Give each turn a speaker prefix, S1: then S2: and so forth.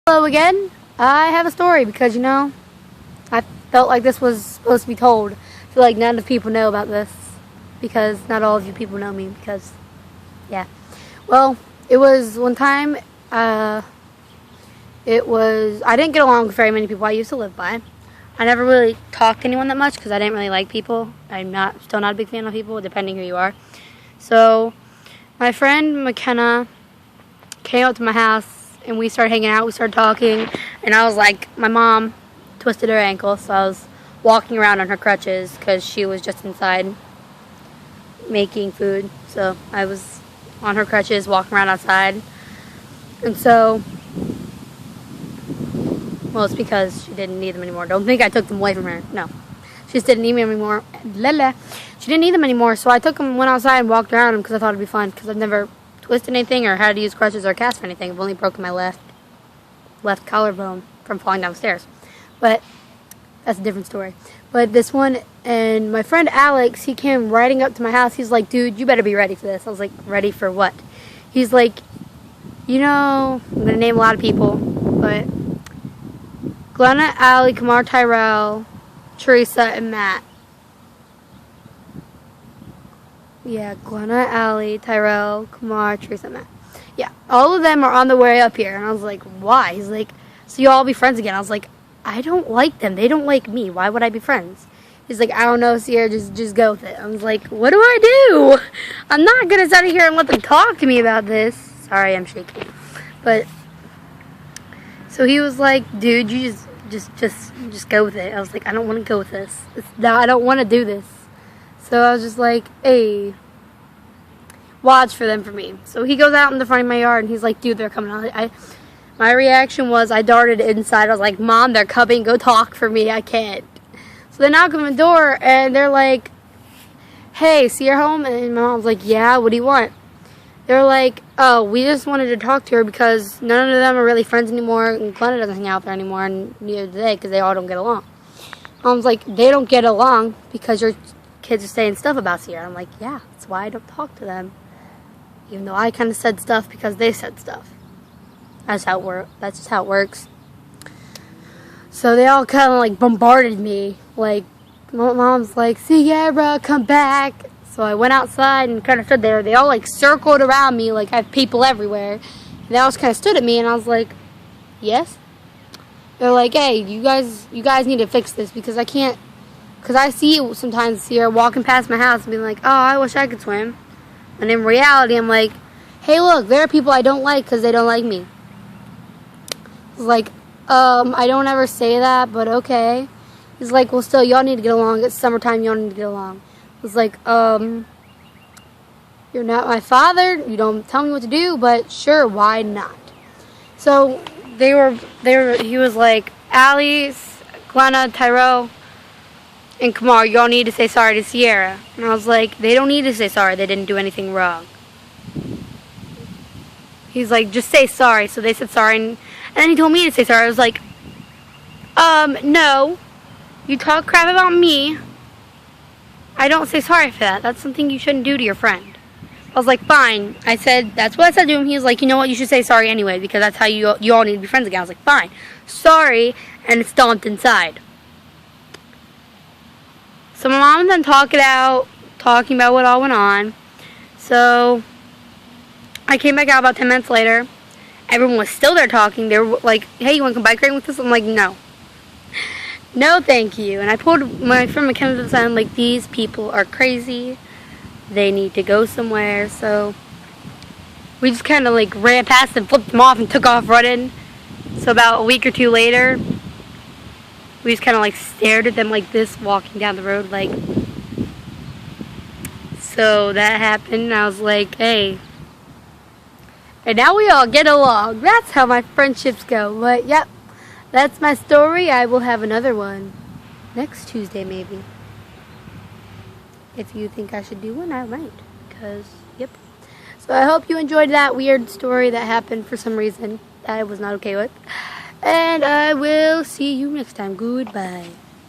S1: Hello again. I have a story because, I felt like this was supposed to be told. I feel like none of people know about this because not all of you people know me because, yeah. Well, it was one time, I didn't get along with very many people I used to live by. I never really talked to anyone that much because I didn't really like people. I'm still not a big fan of people, depending who you are. So, my friend McKenna came up to my house and we started hanging out, we started talking, and I was like, my mom twisted her ankle, so I was walking around on her crutches because she was just inside making food. So I was on her crutches, walking around outside. And so, well, it's because she didn't need them anymore. Don't think I took them away from her. No. She just didn't need them anymore. She didn't need them anymore, so I took them, went outside and walked around them because I thought it'd be fun because I've never twisted anything or had to use crutches or cast or anything. I've only broken my left collarbone from falling downstairs. But that's a different story. But this one, and my friend Alex, he came riding up to my house. He's like, dude, you better be ready for this. I was like, ready for what? He's like, I'm going to name a lot of people, but Glenna, Allie, Kamar, Tyrell, Teresa, and Matt. Yeah, Glenna, Allie, Tyrell, Kamar, Teresa, Matt. Yeah, all of them are on the way up here. And I was like, why? He's like, so you all be friends again. I was like, I don't like them. They don't like me. Why would I be friends? He's like, I don't know, Sierra, just go with it. I was like, what do I do? I'm not going to sit here and let them talk to me about this. Sorry, I'm shaking. But, so he was like, dude, you just go with it. I was like, I don't want to go with this. I don't want to do this. So I was just like, hey, watch for them for me. So he goes out in the front of my yard and he's like, dude, they're coming out. My reaction was I darted inside. I was like, Mom, they're coming. Go talk for me. I can't. So they knock on the door and they're like, hey, see her home? And my mom's like, yeah, what do you want? They're like, oh, we just wanted to talk to her because none of them are really friends anymore and Glenna doesn't hang out there anymore and neither do they because they all don't get along. Mom's like, they don't get along because your kids are saying stuff about Sierra. I'm like, yeah, that's why I don't talk to them. Even though I kind of said stuff because they said stuff. That's just how it works. So they all kind of like bombarded me. Like, Mom's like, Sierra, come back. So I went outside and kind of stood there. They all like circled around me like I have people everywhere. And they all just kind of stood at me and I was like, yes? They're like, hey, you guys need to fix this because I can't. Because I see you sometimes, Sierra, walking past my house and being like, oh, I wish I could swim. And in reality, I'm like, hey, look, there are people I don't like because they don't like me. He's like, I don't ever say that, but okay. He's like, well, still, y'all need to get along. It's summertime, y'all need to get along. I was like, you're not my father. You don't tell me what to do, but sure, why not? So he was like, Allie, Glenna, Tyrell, and Kamar, y'all need to say sorry to Sierra. And I was like, they don't need to say sorry. They didn't do anything wrong. He's like, just say sorry. So they said sorry. And then he told me to say sorry. I was like, no. You talk crap about me. I don't say sorry for that. That's something you shouldn't do to your friend. I was like, fine. That's what I said to him. He was like, you know what? You should say sorry anyway because that's how you all need to be friends again. I was like, fine. Sorry. And it stomped inside. So my mom and them talking about what all went on. So I came back out about 10 minutes later. Everyone was still there talking. They were like, hey, you want to come bike riding with us? I'm like, no. No, thank you. And I pulled my friend McKenna to the side. I'm like, these people are crazy. They need to go somewhere. So we just kind of like ran past and flipped them off and took off running. So about a week or two later, we just kind of like stared at them like this, walking down the road, like. So that happened, and I was like, hey. And now we all get along. That's how my friendships go. But, yep, that's my story. I will have another one next Tuesday, maybe. If you think I should do one, I might. Because, yep. So I hope you enjoyed that weird story that happened for some reason that I was not okay with. And I will see you next time. Goodbye.